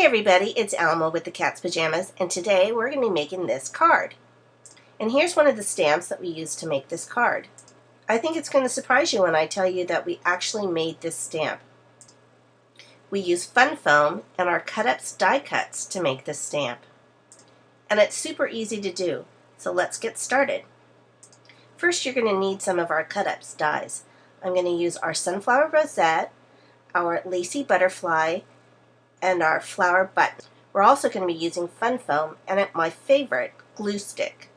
Hey everybody, it's Alma with the Cat's Pajamas, and today we're going to be making this card. And here's one of the stamps that we used to make this card. I think it's going to surprise you when I tell you that we actually made this stamp. We used Fun Foam and our Cut Ups die cuts to make this stamp. And it's super easy to do, so let's get started. First, you're going to need some of our Cut Ups dies. I'm going to use our Sunflower Rosette, our Lacy Butterfly, and our flower button. We're also going to be using Fun Foam and my favorite, glue stick.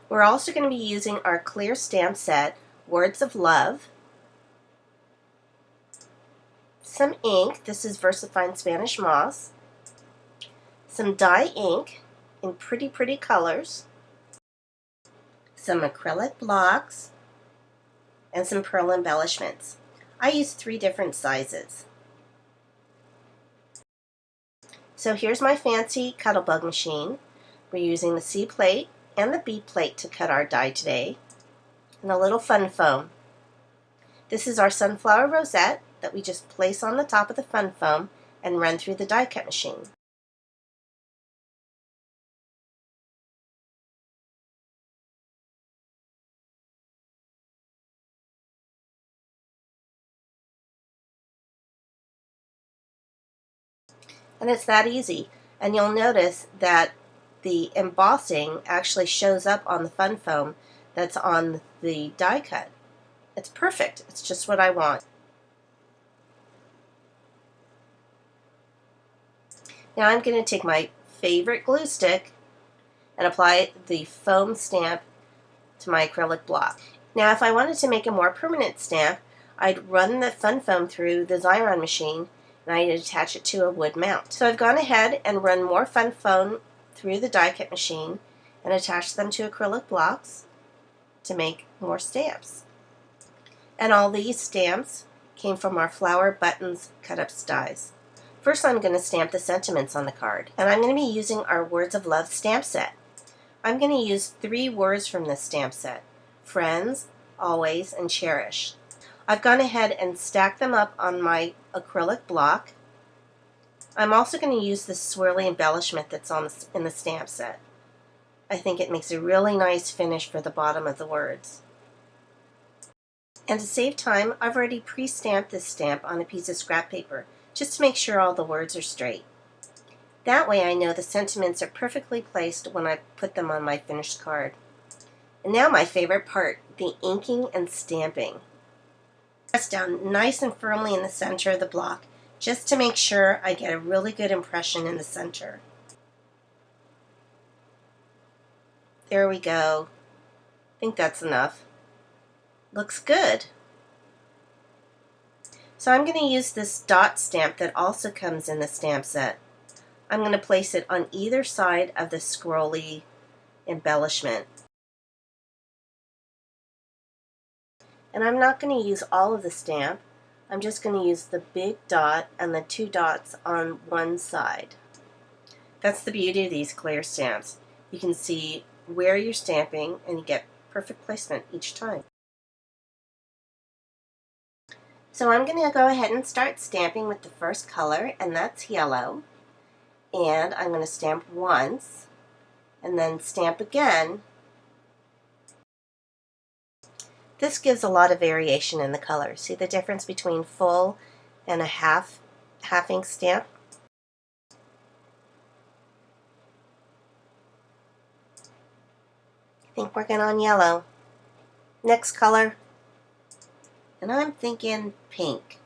We're also going to be using our clear stamp set, Words of Love, some ink, this is VersaFine Spanish Moss, some dye ink in pretty colors, some acrylic blocks, and some pearl embellishments. I used 3 different sizes. So here's my fancy Cuttlebug machine. We're using the C plate and the B plate to cut our die today, and a little Fun Foam. This is our Sunflower Rosette that we just place on the top of the Fun Foam and run through the die cut machine. And it's that easy. And you'll notice that the embossing actually shows up on the Fun Foam that's on the die cut. It's perfect. It's just what I want. Now I'm going to take my favorite glue stick and apply the foam stamp to my acrylic block. Now if I wanted to make a more permanent stamp, I'd run the Fun Foam through the Xyron machine and I'd attach it to a wood mount. So I've gone ahead and run more Fun Foam through the die cut machine and attached them to acrylic blocks to make more stamps. And all these stamps came from our Flower Buttons Cut Ups dies. First I'm going to stamp the sentiments on the card, and I'm going to be using our Words of Love stamp set. I'm going to use 3 words from this stamp set: friends, always, and cherish. I've gone ahead and stacked them up on my acrylic block. I'm also going to use this swirly embellishment that's in the stamp set. I think it makes a really nice finish for the bottom of the words. And to save time, I've already pre-stamped this stamp on a piece of scrap paper, just to make sure all the words are straight. That way I know the sentiments are perfectly placed when I put them on my finished card. And now my favorite part, the inking and stamping. Press down nice and firmly in the center of the block, just to make sure I get a really good impression in the center. There we go. I think that's enough. Looks good. So I'm going to use this dot stamp that also comes in the stamp set. I'm going to place it on either side of the scrolly embellishment. And I'm not going to use all of the stamp. I'm just going to use the big dot and the 2 dots on one side. That's the beauty of these clear stamps. You can see where you're stamping and you get perfect placement each time. So I'm going to go ahead and start stamping with the first color, and that's yellow. And I'm going to stamp once and then stamp again. This gives a lot of variation in the color. See the difference between full and a half ink stamp? I think we're going on yellow. Next color. And I'm thinking pink.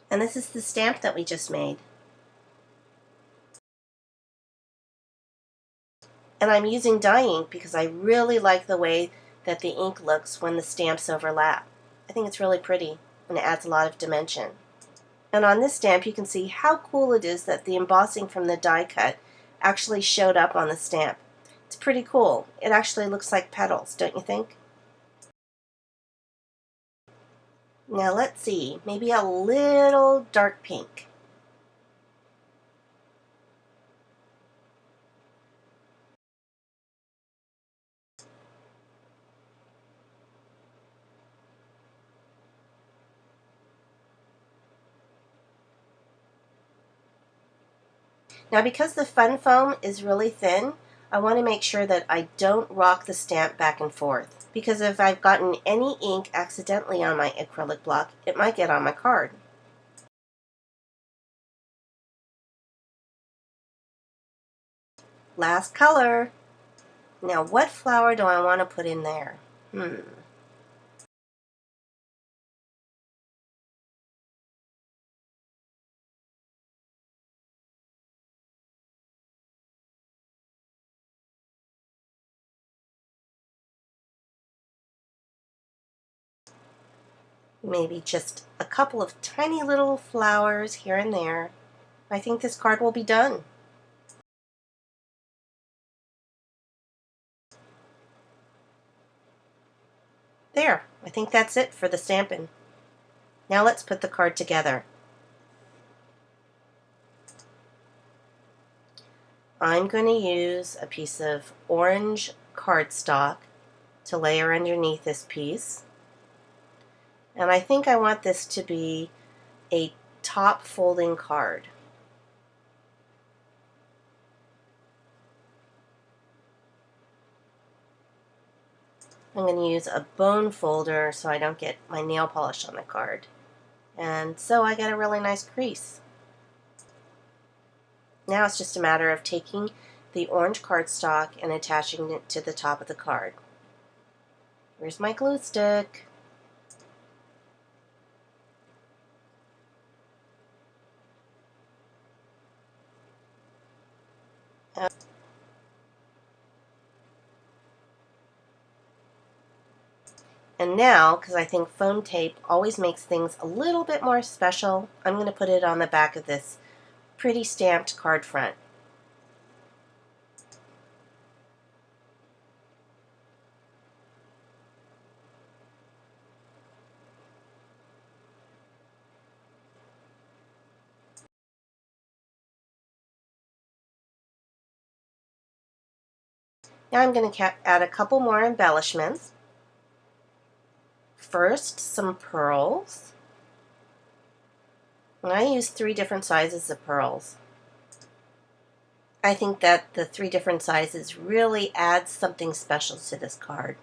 And this is the stamp that we just made. And I'm using dye ink because I really like the way that the ink looks when the stamps overlap. I think it's really pretty and it adds a lot of dimension. And on this stamp you can see how cool it is that the embossing from the die cut actually showed up on the stamp. It's pretty cool. It actually looks like petals, don't you think? Now let's see, maybe a little dark pink. Now because the fun foam is really thin, I want to make sure that I don't rock the stamp back and forth, because if I've gotten any ink accidentally on my acrylic block, it might get on my card. Last color. Now what flower do I want to put in there? Maybe just a couple of tiny little flowers here and there. I think this card will be done. There, I think that's it for the stamping. Now let's put the card together. I'm going to use a piece of orange cardstock to layer underneath this piece. And I think I want this to be a top folding card. I'm going to use a bone folder so I don't get my nail polish on the card. And so I get a really nice crease. Now it's just a matter of taking the orange cardstock and attaching it to the top of the card. Here's my glue stick. And now, because I think foam tape always makes things a little bit more special, I'm going to put it on the back of this pretty stamped card front. Now I'm going to add a couple more embellishments. First, some pearls. And I use 3 different sizes of pearls. I think that the 3 different sizes really adds something special to this card.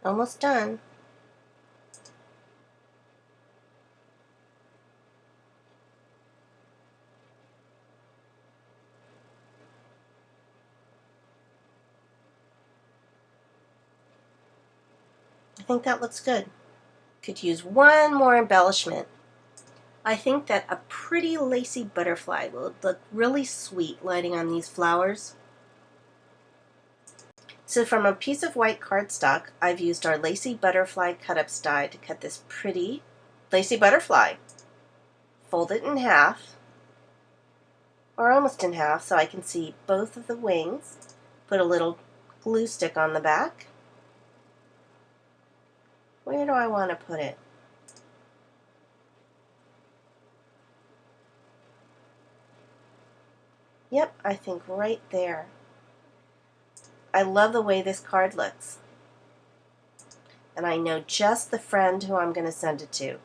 Almost done. I think that looks good. Could use one more embellishment. I think that a pretty lacy butterfly will look really sweet lighting on these flowers. So from a piece of white cardstock, I've used our lacy butterfly cut-ups die to cut this pretty lacy butterfly. Fold it in half, or almost in half, so I can see both of the wings. Put a little glue stick on the back. Where do I want to put it? Yep, I think right there. I love the way this card looks. And I know just the friend who I'm going to send it to.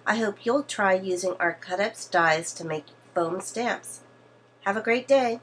I hope you'll try using our cut-ups dies to make foam stamps. Have a great day.